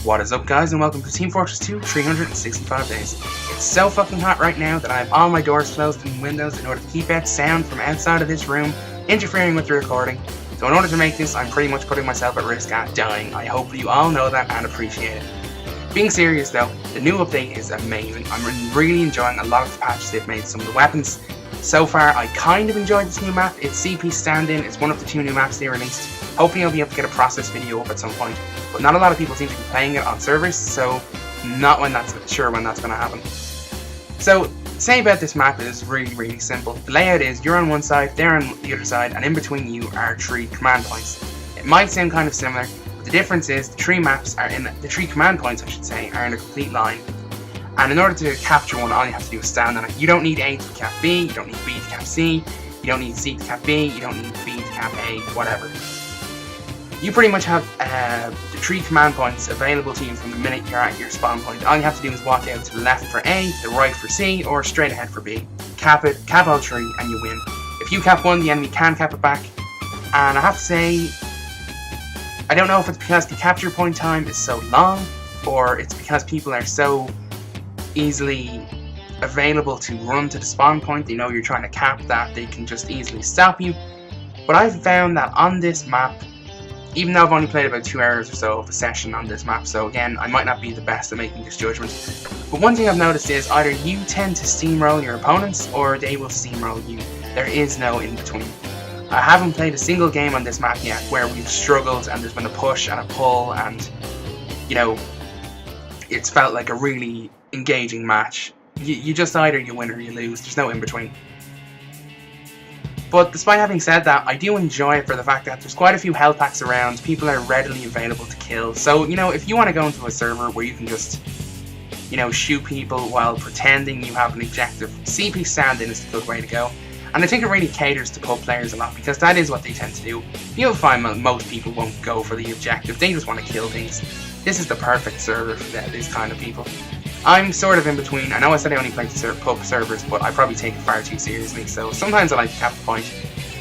What is up, guys, and welcome to Team Fortress 2 365 Days. It's so fucking hot right now that I have all my doors closed and windows in order to keep out sound from outside of this room interfering with the recording. So in order to make this, I'm pretty much putting myself at risk at dying. I hope you all know that and appreciate it. Being serious though, the new update is amazing. I'm really enjoying a lot of the patches they've made. Some of the weapons. So far, I kind of enjoyed this new map. It's CP Stand-In. It's one of the 2 new maps they released. Hoping I'll be able to get a process video up at some point. But not a lot of people seem to be playing it on servers, so not sure when that's going to happen. So, saying about this map is really simple. The layout is you're on one side, they're on the other side, and in between you are 3 command points. It might sound kind of similar, but the difference is the 3 command points, I should say, are in a complete line. And in order to capture one, all you have to do is stand on it. You don't need A to cap B, you don't need B to cap C, you don't need C to cap B, you don't need B to cap A, whatever. You pretty much have the 3 command points available to you from the minute you're at your spawn point. All you have to do is walk out to the left for A, the right for C, or straight ahead for B. Cap it, cap all 3, and you win. If you cap one, the enemy can cap it back. And I have to say, I don't know if it's because the capture point time is so long, or it's because people are so easily available to run to the spawn point. They know you're trying to cap that, they can just easily stop you. But I've found that on this map, even though I've only played about 2 hours or so of a session on this map, so again, I might not be the best at making this judgment, but one thing I've noticed is either you tend to steamroll your opponents or they will steamroll you. There is no in between. I haven't played a single game on this map yet where we've struggled and there's been a push and a pull and, you know, it's felt like a really engaging match. You just either you win or you lose. There's no in between. But despite having said that, I do enjoy it for the fact that there's quite a few health packs around. People are readily available to kill. So, you know, if you want to go into a server where you can just, you know, shoot people while pretending you have an objective, CP Stand-In is the good way to go. And I think it really caters to pub players a lot because that is what they tend to do. You'll find most people won't go for the objective. They just want to kill things. This is the perfect server for these kind of people. I'm sort of in between. I know I said I only play pub servers, but I probably take it far too seriously, so sometimes I like to cap the point.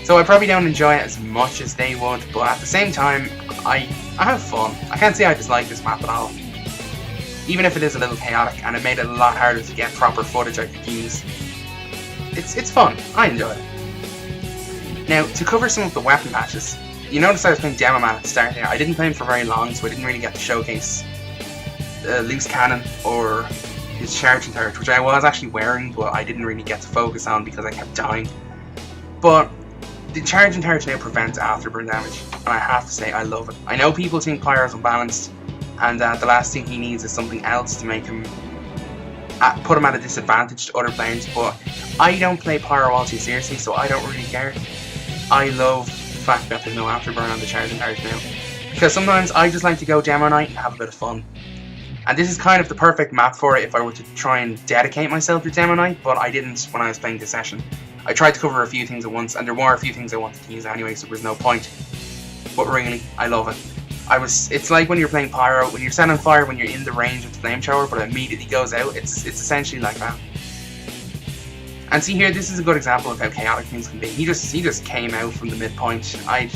So I probably don't enjoy it as much as they would, but at the same time, I have fun. I can't say I dislike this map at all. Even if it is a little chaotic, and it made it a lot harder to get proper footage I could use. It's fun. I enjoy it. Now, to cover some of the weapon patches, you notice I was playing Demo Man at the start here. I didn't play him for very long, so I didn't really get to showcase loose cannon or his charging turret, which I was actually wearing, but I didn't really get to focus on because I kept dying. But the charging turret now prevents afterburn damage, and I have to say I love it. I know people think Pyro's unbalanced, and that the last thing he needs is something else to make him put him at a disadvantage to other players, but I don't play Pyro all too seriously, so I don't really care. I love the fact that there's no afterburn on the charging turret now, because sometimes I just like to go Demo Night and have a bit of fun. And this is kind of the perfect map for it if I were to try and dedicate myself to Demo Night, but I didn't when I was playing this session. I tried to cover a few things at once, and there were a few things I wanted to use anyway, so there was no point. But really, I love it. It's like when you're playing Pyro, when you're set on fire when you're in the range of the flamethrower, but it immediately goes out. It's essentially like that. And see here, this is a good example of how chaotic things can be. He just came out from the midpoint. I'd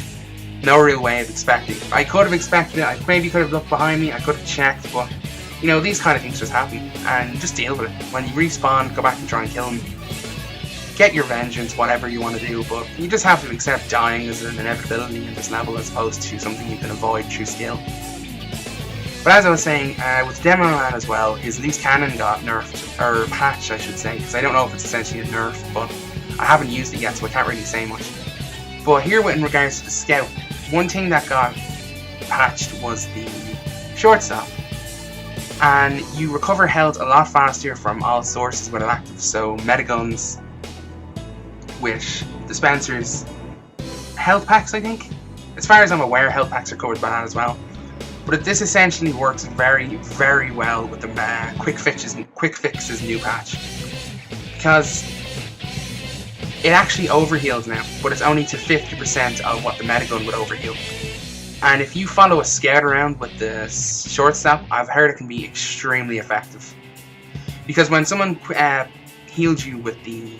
no real way of expecting. I could have expected it. I maybe could have looked behind me. I could have checked, but you know, these kind of things just happen, and just deal with it. When you respawn, go back and try and kill him. Get your vengeance, whatever you want to do, but you just have to accept dying as an inevitability in this level as opposed to something you can avoid through skill. But as I was saying, with Demo Man as well, his loose cannon got nerfed, or patched I should say, because I don't know if it's essentially a nerf, but I haven't used it yet, so I can't really say much. But here in regards to the scout, one thing that got patched was the shortstop. And you recover health a lot faster from all sources when active, so metiguns, with dispensers, health packs I think. As far as I'm aware, health packs are covered by that as well. But this essentially works very well with the Quick Fix's new patch. Because it actually overheals now, but it's only to 50% of what the metagun would overheal. And if you follow a scout around with the shortstop, I've heard it can be extremely effective. Because when someone heals you with the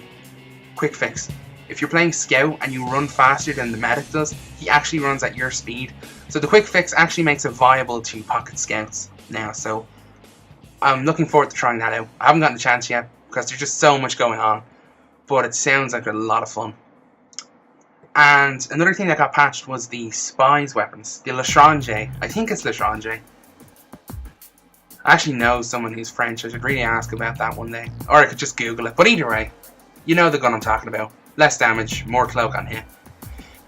Quick Fix, if you're playing Scout and you run faster than the medic does, he actually runs at your speed. So the quick fix actually makes it viable to pocket Scouts now. So I'm looking forward to trying that out. I haven't gotten a chance yet because there's just so much going on, but it sounds like a lot of fun. And another thing that got patched was the Spies weapons, the L'Étranger. I think it's L'Étranger. I actually know someone who's French. I should really ask about that one day. Or I could just Google it. But either way, you know the gun I'm talking about. Less damage, more cloak on hit.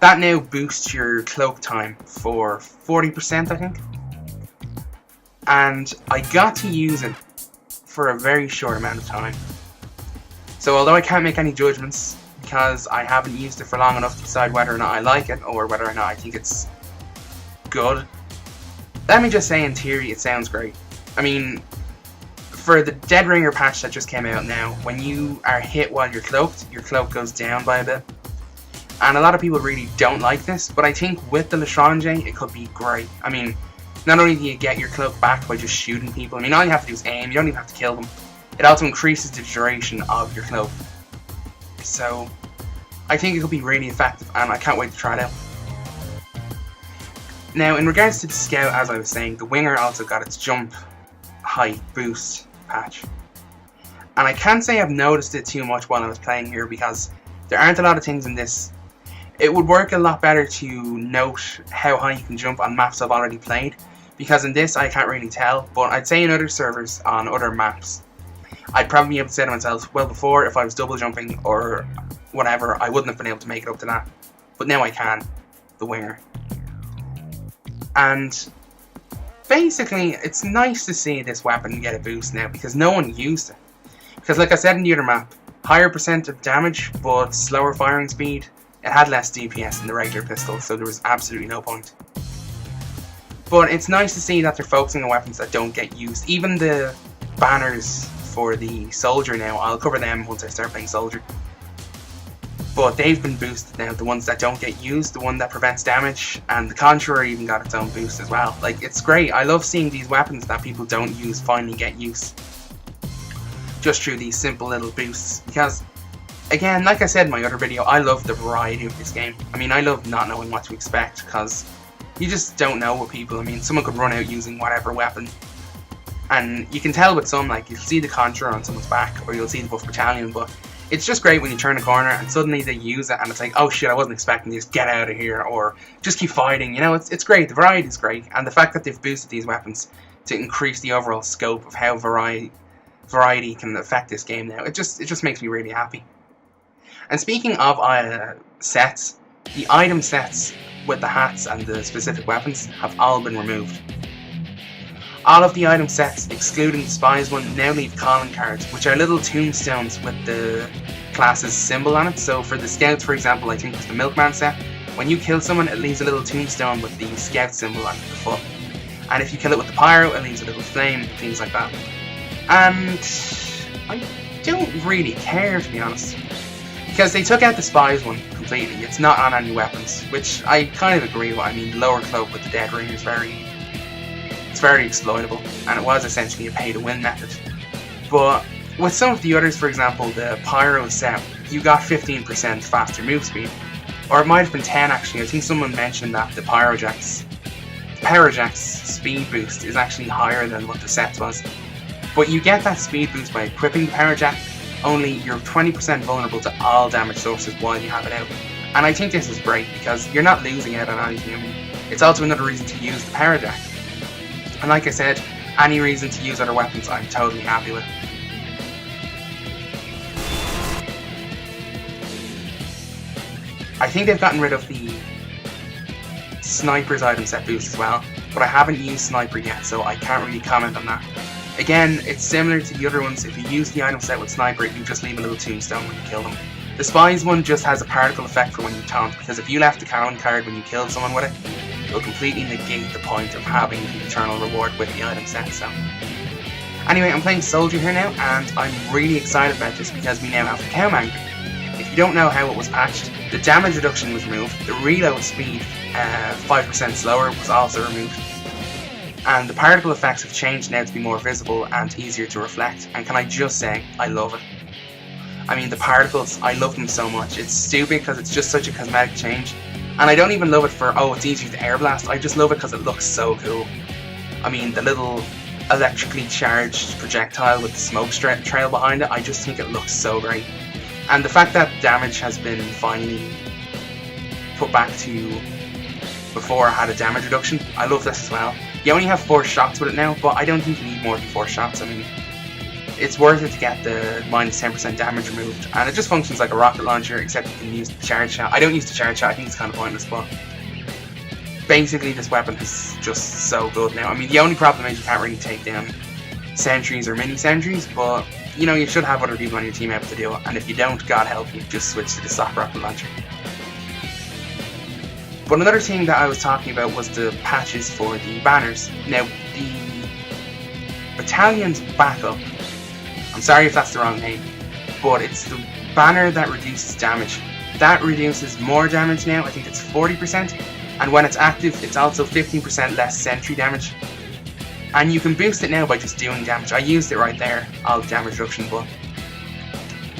That now boosts your cloak time for 40%, I think. And I got to use it for a very short amount of time. So although I can't make any judgments, because I haven't used it for long enough to decide whether or not I like it, or whether or not I think it's good, let me just say in theory it sounds great. I mean, for the Dead Ringer patch that just came out now, when you are hit while you're cloaked, your cloak goes down by a bit. And a lot of people really don't like this, but I think with the L'Étranger it could be great. I mean, not only do you get your cloak back by just shooting people, I mean, all you have to do is aim, you don't even have to kill them. It also increases the duration of your cloak. So, I think it could be really effective, and I can't wait to try it out. Now, in regards to the Scout, as I was saying, the Winger also got its jump height boost patch. And I can't say I've noticed it too much while I was playing here, because there aren't a lot of things in this. It would work a lot better to note how high you can jump on maps I've already played, because in this I can't really tell, but I'd say in other servers on other maps, I'd probably be able to say to myself, well, before, if I was double jumping or whatever, I wouldn't have been able to make it up to that. But now I can, the Winger. And basically, it's nice to see this weapon get a boost now, because no one used it. Because like I said in the other map, higher percent of damage, but slower firing speed. It had less DPS than the regular pistol, so there was absolutely no point. But it's nice to see that they're focusing on weapons that don't get used. Even the banners for the Soldier now, I'll cover them once I start playing Soldier. But they've been boosted now, the ones that don't get used, the one that prevents damage, and the Conjurer even got its own boost as well. Like, it's great. I love seeing these weapons that people don't use finally get use. Just through these simple little boosts. Because, again, like I said in my other video, I love the variety of this game. I mean, I love not knowing what to expect, because you just don't know with people. I mean, someone could run out using whatever weapon. And you can tell with some, like, you'll see the Conjurer on someone's back, or you'll see the Buff Battalion, but it's just great when you turn a corner and suddenly they use it and it's like, oh shit, I wasn't expecting this, get out of here, or just keep fighting. You know, it's great, the variety is great, and the fact that they've boosted these weapons to increase the overall scope of how variety can affect this game now, it just makes me really happy. And speaking of sets, the item sets with the hats and the specific weapons have all been removed. All of the item sets, excluding the Spies one, now leave calling cards, which are little tombstones with the class's symbol on it. So for the Scouts, for example, I think it was the Milkman set, when you kill someone, it leaves a little tombstone with the Scout symbol on the foot. And if you kill it with the Pyro, it leaves a little flame, things like that. And I don't really care, to be honest, because they took out the Spies one completely. It's not on any weapons, which I kind of agree with. I mean, the lower cloak with the Dead Ringer is very exploitable, and it was essentially a pay-to-win method. But with some of the others, for example, the Pyro set, you got 15% faster move speed. Or it might have been 10 actually. I think someone mentioned that the Pyrojack's speed boost is actually higher than what the set was. But you get that speed boost by equipping the Pyrojack, only you're 20% vulnerable to all damage sources while you have it out. And I think this is great, because you're not losing out on anything. I mean, it's also another reason to use the Pyrojack. And like I said, any reason to use other weapons I'm totally happy with. I think they've gotten rid of the Sniper's item set boost as well, but I haven't used Sniper yet, so I can't really comment on that. Again, it's similar to the other ones. If you use the item set with Sniper, you just leave a little tombstone when you kill them. The Spies one just has a particle effect for when you taunt, because if you left a calling card when you killed someone with it, it will completely negate the point of having the eternal reward with the item set. So anyway, I'm playing Soldier here now, and I'm really excited about this because we now have the Cowman. If you don't know how it was patched, the damage reduction was removed, the reload speed 5% slower was also removed, and the particle effects have changed now to be more visible and easier to reflect, and can I just say, I love it. I mean, the particles, I love them so much. It's stupid because it's just such a cosmetic change. And I don't even love it for, oh, it's easier to air blast. I just love it because it looks so cool. I mean, the little electrically charged projectile with the smoke trail behind it, I just think it looks so great. And the fact that damage has been finally put back to before I had a damage reduction, I love this as well. You only have 4 shots with it now, but I don't think you need more than 4 shots. I mean, it's worth it to get the minus 10% damage removed, and it just functions like a rocket launcher, except you can use the charge shot. I don't use the charge shot, I think it's kind of pointless, but basically this weapon is just so good now. I mean, the only problem is you can't really take down sentries or mini sentries, but you know, you should have other people on your team able to do it, and if you don't, God help you, just switch to the stock rocket launcher. But another thing that I was talking about was the patches for the banners. Now, the Battalion's Backup, I'm sorry if that's the wrong name, but it's the banner that reduces damage. That reduces more damage now, I think it's 40%, and when it's active, it's also 15% less sentry damage. And you can boost it now by just doing damage. I used it right there, all damage reduction, but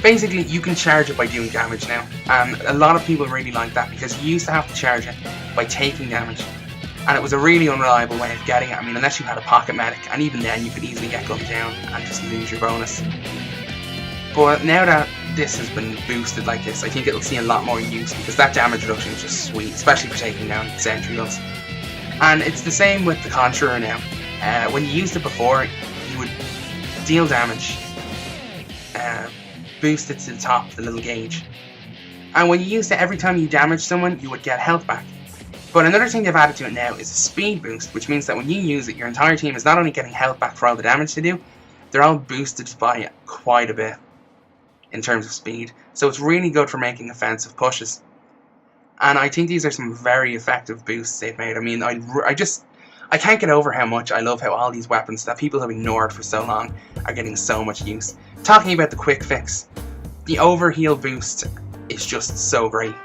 basically you can charge it by doing damage now. And a lot of people really like that because you used to have to charge it by taking damage. And it was a really unreliable way of getting it. I mean, unless you had a pocket medic, and even then you could easily get gunned down and just lose your bonus. But now that this has been boosted like this, I think it'll see a lot more use because that damage reduction is just sweet, especially for taking down sentry guns. And it's the same with the Conjurer now. When you used it before, you would deal damage, boost it to the top of the little gauge. And when you used it, every time you damaged someone, you would get health back. But another thing they've added to it now is a speed boost, which means that when you use it, your entire team is not only getting health back for all the damage they do, they're all boosted by quite a bit in terms of speed. So it's really good for making offensive pushes. And I think these are some very effective boosts they've made. I mean, I can't get over how much I love how all these weapons that people have ignored for so long are getting so much use. Talking about the quick fix, the overheal boost is just so great.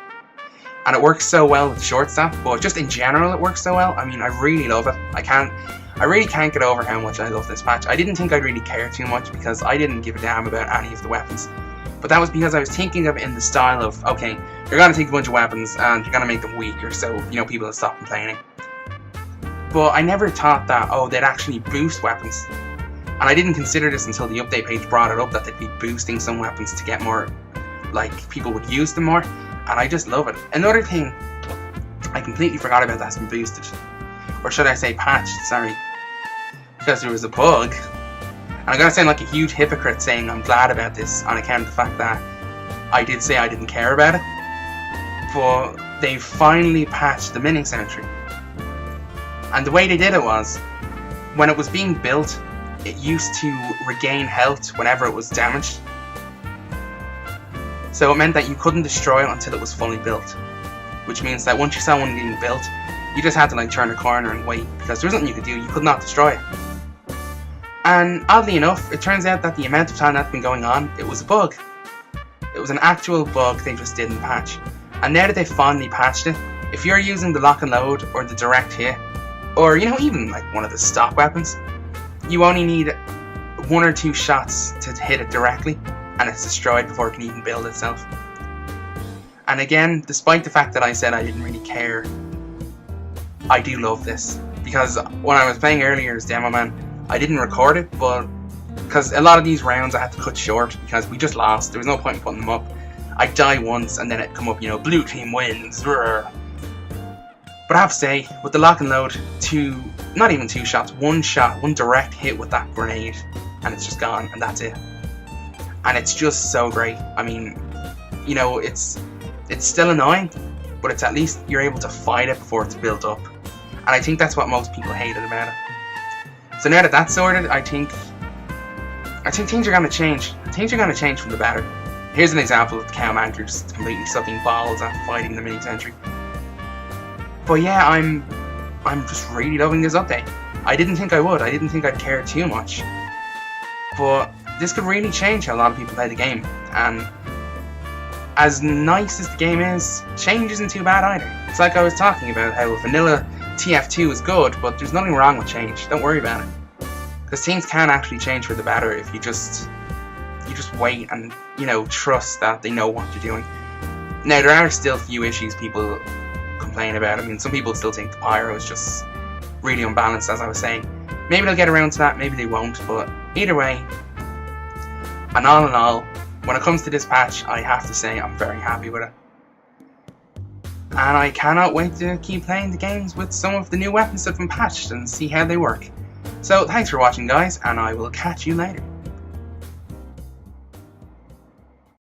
And it works so well with short staff, but just in general it works so well. I mean, I really love it. I really can't get over how much I love this patch. I didn't think I'd really care too much because I didn't give a damn about any of the weapons. But that was because I was thinking of it in the style of, okay, you're going to take a bunch of weapons and you're going to make them weaker so, you know, people will stop complaining. But I never thought that, oh, they'd actually boost weapons. And I didn't consider this until the update page brought it up that they'd be boosting some weapons to get more, like, people would use them more. And I just love it. Another thing, I completely forgot about that's been boosted. Or should I say patched, sorry. Because there was a bug. And I'm going to sound like a huge hypocrite saying I'm glad about this on account of the fact that I did say I didn't care about it. But they finally patched the mini sentry. And the way they did it was, when it was being built, it used to regain health whenever it was damaged. So it meant that you couldn't destroy it until it was fully built. Which means that once you saw one being built, you just had to like turn a corner and wait, because there was nothing you could do, you could not destroy it. And oddly enough, it turns out that the amount of time that's been going on, it was a bug. It was an actual bug they just didn't patch. And now that they've finally patched it, if you're using the lock and load or the direct hit, or you know, even like one of the stock weapons, you only need 1 or 2 shots to hit it directly, and it's destroyed before it can even build itself. And again, despite the fact that I said I didn't really care, I do love this. Because when I was playing earlier as Demo Man, I didn't record it, but because a lot of these rounds I had to cut short because we just lost, there was no point in putting them up. I'd die once and then it'd come up, you know, blue team wins. But I have to say, with the lock and load, not even 2 shots, 1 shot, 1 direct hit with that grenade, and it's just gone, and that's it. And it's just so great. I mean, you know, it's still annoying, but it's at least you're able to fight it before it's built up. And I think that's what most people hated about it. So now that that's sorted, I think things are going to change. Things are going to change from the better. Here's an example of the Cowman just completely sucking balls at fighting the mini sentry. But yeah, I'm just really loving this update. I didn't think I would. I didn't think I'd care too much. But this could really change how a lot of people play the game. And as nice as the game is, change isn't too bad either. It's like I was talking about how vanilla TF2 is good, but there's nothing wrong with change. Don't worry about it. Because things can actually change for the better if you just you just wait and, you know, trust that they know what you're doing. Now, there are still few issues people complain about. I mean, some people still think the pyro is just really unbalanced, as I was saying. Maybe they'll get around to that, maybe they won't, but either way, and all in all, when it comes to this patch, I have to say I'm very happy with it. And I cannot wait to keep playing the games with some of the new weapons that have been patched and see how they work. So thanks for watching, guys, and I will catch you later.